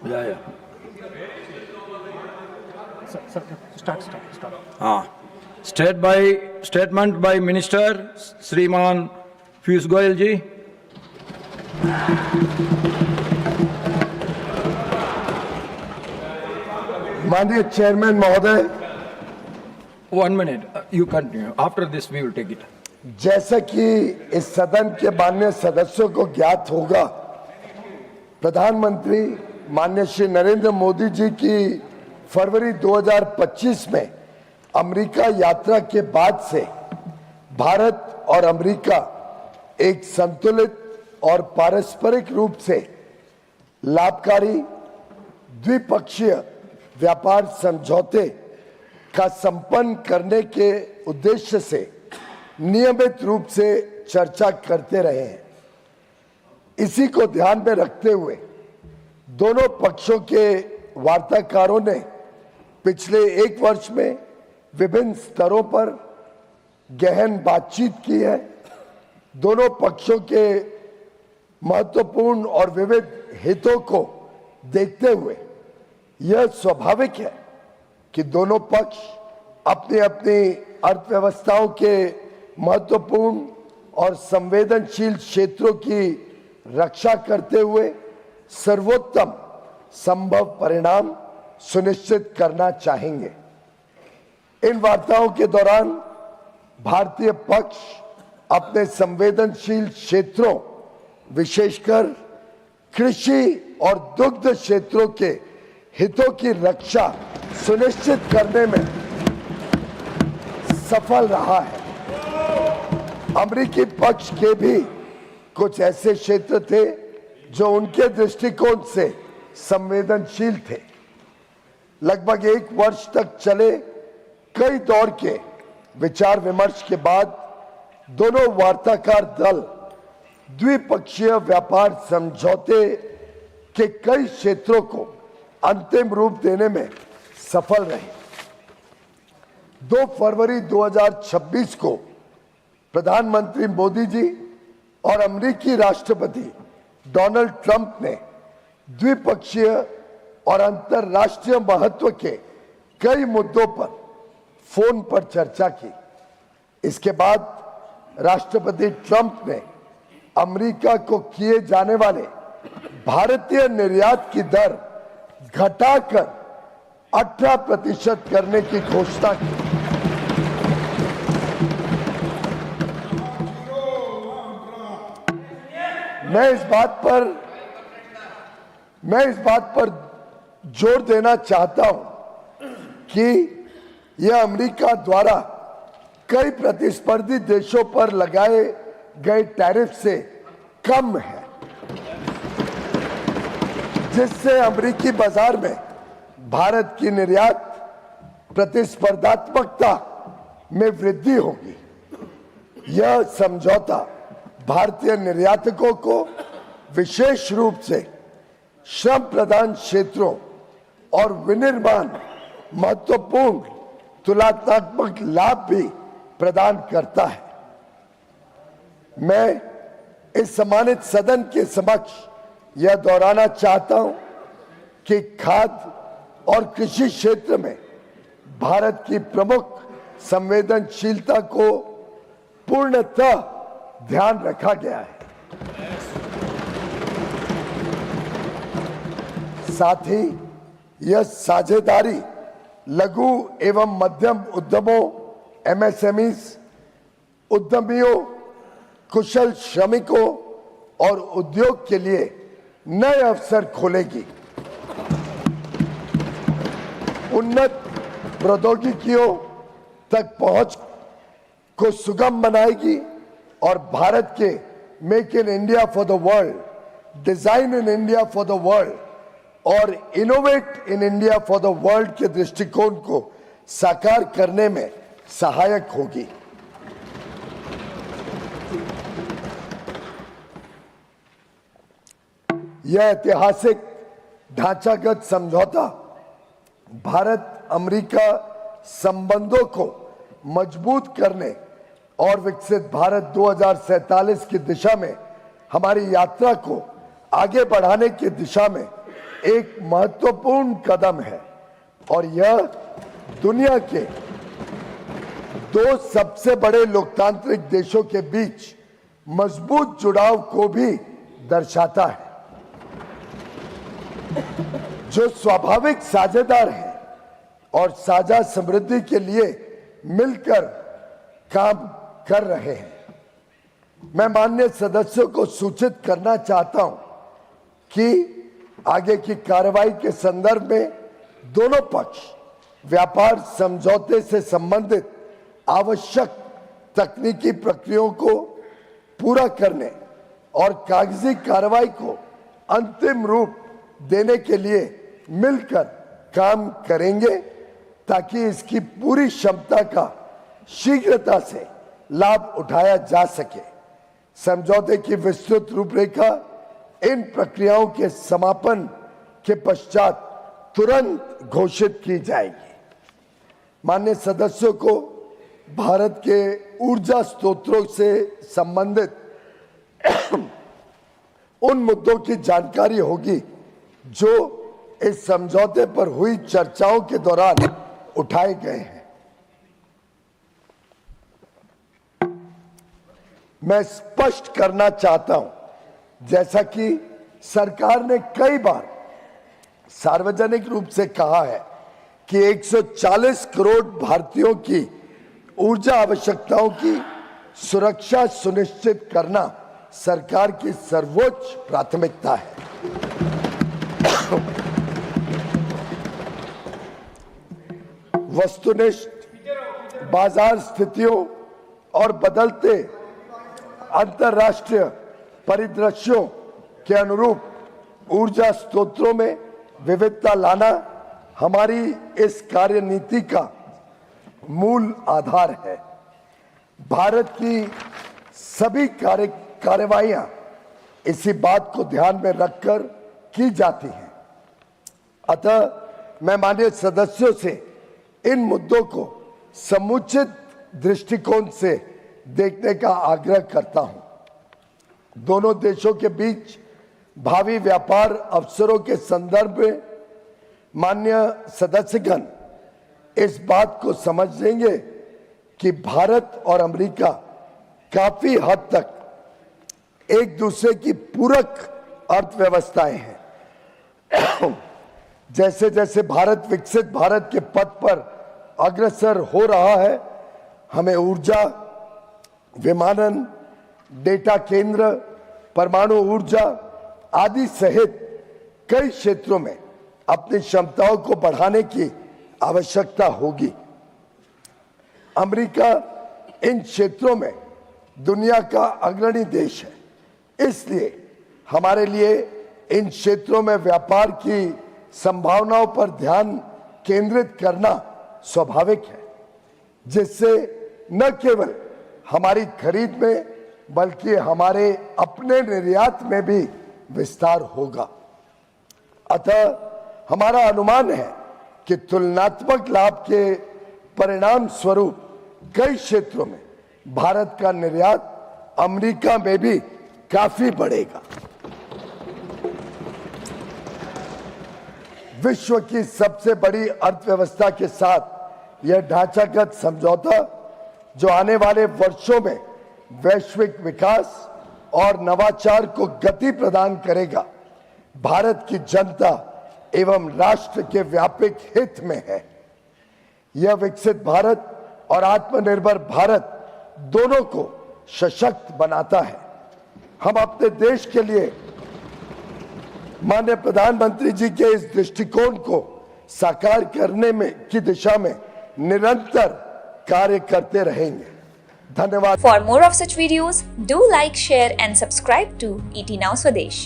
Yeah. Sir, start. Statement by Minister Shriman Piyush Goyal ji. माननीय chairman महोदय, 1 minute. You continue. After this, we will take it. जैसा कि इस सदन के माननीय सदस्यों को ज्ञात होगा, प्रधानमंत्री माननीय श्री नरेंद्र मोदी जी की फरवरी 2025 में अमेरिका यात्रा के बाद से भारत और अमेरिका एक संतुलित और पारस्परिक रूप से लाभकारी द्विपक्षीय व्यापार समझौते का संपन्न करने के उद्देश्य से नियमित रूप से चर्चा करते रहे हैं। इसी को ध्यान में रखते हुए दोनों पक्षों के वार्ताकारों ने पिछले 1 वर्ष में विभिन्न स्तरों पर गहन बातचीत की है। दोनों पक्षों के महत्वपूर्ण और विविध हितों को देखते हुए यह स्वाभाविक है कि दोनों पक्ष अपनी अपनी अर्थव्यवस्थाओं के महत्वपूर्ण और संवेदनशील क्षेत्रों की रक्षा करते हुए सर्वोत्तम संभव परिणाम सुनिश्चित करना चाहेंगे। इन वार्ताओं के दौरान भारतीय पक्ष अपने संवेदनशील क्षेत्रों, विशेषकर कृषि और दुग्ध क्षेत्रों के हितों की रक्षा सुनिश्चित करने में सफल रहा है। अमेरिकी पक्ष के भी कुछ ऐसे क्षेत्र थे जो उनके दृष्टिकोण से संवेदनशील थे। लगभग 1 वर्ष तक चले कई दौर के विचार विमर्श के बाद दोनों वार्ताकार दल द्विपक्षीय व्यापार समझौते के कई क्षेत्रों को अंतिम रूप देने में सफल रहे। 2 फरवरी 2026 को प्रधानमंत्री मोदी जी और अमेरिकी राष्ट्रपति डोनाल्ड ट्रंप ने द्विपक्षीय और अंतर्राष्ट्रीय महत्व के कई मुद्दों पर फोन पर चर्चा की। इसके बाद राष्ट्रपति ट्रंप ने अमेरिका को किए जाने वाले भारतीय निर्यात की दर घटाकर 18% करने की घोषणा की। मैं इस बात पर जोर देना चाहता हूं कि यह अमेरिका द्वारा कई प्रतिस्पर्धी देशों पर लगाए गए टैरिफ से कम है, जिससे अमेरिकी बाजार में भारत की निर्यात प्रतिस्पर्धात्मकता में वृद्धि होगी। यह समझौता भारतीय निर्यातकों को विशेष रूप से श्रम प्रधान क्षेत्रों और विनिर्माण महत्वपूर्ण तुलनात्मक लाभ भी प्रदान करता है। मैं इस सम्मानित सदन के समक्ष यह दोहराना चाहता हूं कि खाद्य और कृषि क्षेत्र में भारत की प्रमुख संवेदनशीलता को पूर्णतः ध्यान रखा गया है। साथ ही यह साझेदारी लघु एवं मध्यम उद्यमों, MSMEs, उद्यमियों, कुशल श्रमिकों और उद्योग के लिए नए अवसर खोलेगी, उन्नत प्रौद्योगिकियों तक पहुंच को सुगम बनाएगी और भारत के make in India for the world, design in India for the world और innovate in India for the world के दृष्टिकोण को साकार करने में सहायक होगी। यह ऐतिहासिक ढांचागत समझौता भारत अमेरिका संबंधों को मजबूत करने और विकसित भारत 2047 की दिशा में हमारी यात्रा को आगे बढ़ाने की दिशा में एक महत्वपूर्ण कदम है और यह दुनिया के दो सबसे बड़े लोकतांत्रिक देशों के बीच मजबूत जुड़ाव को भी दर्शाता है, जो स्वाभाविक साझेदार हैं और साझा समृद्धि के लिए मिलकर काम कर रहे हैं। मैं माननीय सदस्यों को सूचित करना चाहता हूं कि आगे की कार्रवाई के संदर्भ में दोनों पक्ष व्यापार समझौते से संबंधित आवश्यक तकनीकी प्रक्रियाओं को पूरा करने और कागजी कार्रवाई को अंतिम रूप देने के लिए मिलकर काम करेंगे ताकि इसकी पूरी क्षमता का शीघ्रता से लाभ उठाया जा सके। समझौते की विस्तृत रूपरेखा इन प्रक्रियाओं के समापन के पश्चात तुरंत घोषित की जाएगी। माननीय सदस्यों को भारत के ऊर्जा स्रोतों से संबंधित उन मुद्दों की जानकारी होगी जो इस समझौते पर हुई चर्चाओं के दौरान उठाए गए हैं। मैं स्पष्ट करना चाहता हूं, जैसा कि सरकार ने कई बार सार्वजनिक रूप से कहा है कि 140 करोड़ भारतीयों की ऊर्जा आवश्यकताओं की सुरक्षा सुनिश्चित करना सरकार की सर्वोच्च प्राथमिकता है। वस्तुनिष्ठ बाजार स्थितियों और बदलते अंतरराष्ट्रीय परिदृश्यों के अनुरूप ऊर्जा स्रोतों में विविधता लाना हमारी इस कार्यनीति का मूल आधार है। भारत की सभी कार्रवाइयां इसी बात को ध्यान में रखकर की जाती हैं। अतः मैं माननीय सदस्यों से इन मुद्दों को समुचित दृष्टिकोण से देखने का आग्रह करता हूं। दोनों देशों के बीच भावी व्यापार अवसरों के संदर्भ में माननीय सदस्यगण इस बात को समझ लेंगे कि भारत और अमेरिका काफी हद तक एक दूसरे की पूरक अर्थव्यवस्थाएं हैं। जैसे जैसे भारत विकसित भारत के पथ पर अग्रसर हो रहा है, हमें ऊर्जा, विमानन, डेटा केंद्र, परमाणु ऊर्जा आदि सहित कई क्षेत्रों में अपनी क्षमताओं को बढ़ाने की आवश्यकता होगी। अमेरिका इन क्षेत्रों में दुनिया का अग्रणी देश है, इसलिए हमारे लिए इन क्षेत्रों में व्यापार की संभावनाओं पर ध्यान केंद्रित करना स्वाभाविक है, जिससे न केवल हमारी खरीद में बल्कि हमारे अपने निर्यात में भी विस्तार होगा। अतः हमारा अनुमान है कि तुलनात्मक लाभ के परिणाम स्वरूप कई क्षेत्रों में भारत का निर्यात अमेरिका में भी काफी बढ़ेगा। विश्व की सबसे बड़ी अर्थव्यवस्था के साथ यह ढांचागत समझौता, जो आने वाले वर्षों में वैश्विक विकास और नवाचार को गति प्रदान करेगा, भारत की जनता एवं राष्ट्र के व्यापक हित में है। यह विकसित भारत और आत्मनिर्भर भारत दोनों को सशक्त बनाता है। हम अपने देश के लिए माननीय प्रधानमंत्री जी के इस दृष्टिकोण को साकार करने में की दिशा में निरंतर कार्य करते रहेंगे। धन्यवाद। For more of such videos, do like, share and subscribe to ET Now Swadesh.